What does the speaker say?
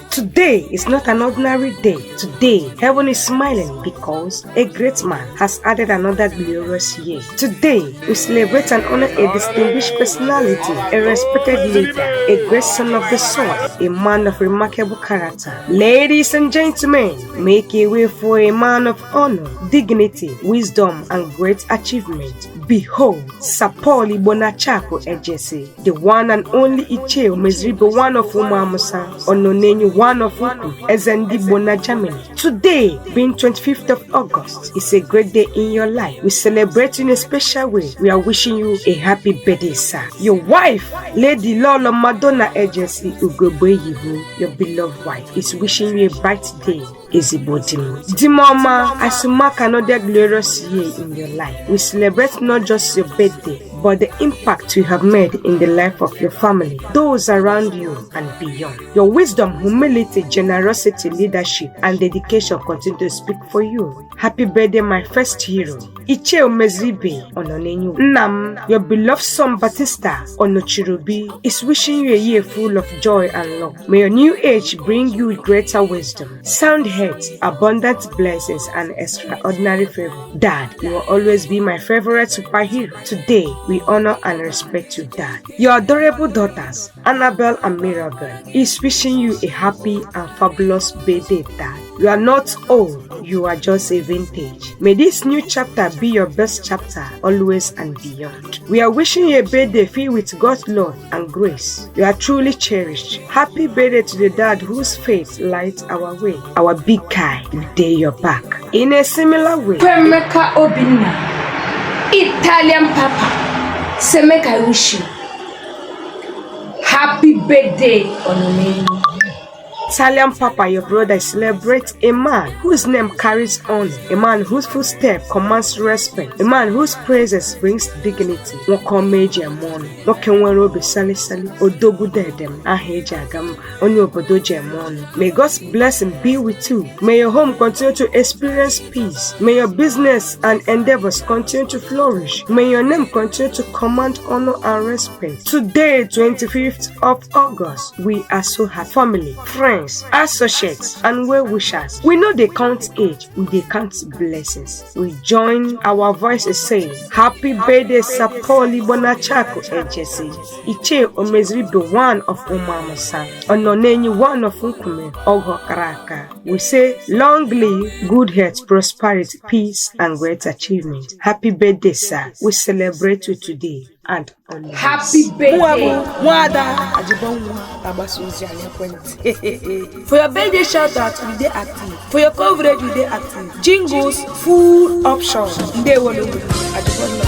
Today is not an ordinary day. Today, heaven is smiling because a great man has added another glorious year. Today, we celebrate and honor a distinguished personality, a respected leader, a great son of the soil, a man of remarkable character. Ladies and gentlemen, make a way for a man of honor, dignity, wisdom, and great achievement. Behold, Sapol Igbonaku Ejesi, the one and only Ichie Omeziri, one of Umuamusa, Ononenyi, one of Nkume, Igbonaku, Germany. Today, being 25th of August, is a great day in your life. We celebrate in a special way. We are wishing you a happy birthday, sir. Your wife, Lady Lola Madonna Ejesi Ugogbeyibu, your beloved wife, is wishing you a bright day. Dimoma, as you mark another glorious year in your life, we celebrate not just your birthday, but the impact you have made in the life of your family, those around you, and beyond. Your wisdom, humility, generosity, leadership, and dedication continue to speak for you. Happy birthday, my first hero, Ichie Omeziri Ononenyi. Nam, your beloved son Batista Onochirubi, is wishing you a year full of joy and love. May your new age bring you greater wisdom, sound health, abundant blessings, and extraordinary favor. Dad, you will always be my favorite superhero. Today, we honor and respect you, Dad. Your adorable daughters, Annabelle and Mirabel, is wishing you a happy and fabulous birthday, Dad. You are not old, you are just a vintage. May this new chapter be your best chapter, always and beyond. We are wishing you a birthday filled with God's love and grace. You are truly cherished. Happy birthday to the dad whose faith lights our way. Our big guy, we dare your back. In a similar way, Kwemeka Obinna, Italian Papa, Semeka wish you happy birthday, Ononenyi. Italian Papa, your brother, celebrates a man whose name carries honor, a man whose footsteps commands respect, a man whose praises brings dignity. May God's blessing be with you. May your home continue to experience peace. May your business and endeavors continue to flourish. May your name continue to command honor and respect. Today, 25th of August, we are so happy. Family, friends, associates, and well-wishers. We know they count age, they count blessings. We join our voices saying, Happy birthday, Sapol Igbonaku Ejesi, Ichie Omeziri, one of Umuamusa, Ononenyi, one of Nkume, Ogokaraka. We say, long live, good health, prosperity, peace, and great achievement. Happy birthday, sir. We celebrate you today. And happy birthday. Ajiboonwa. For your birthday shout out, we dey active. For your coverage, we dey active. Jingles, full options. They will Ajiboonwa.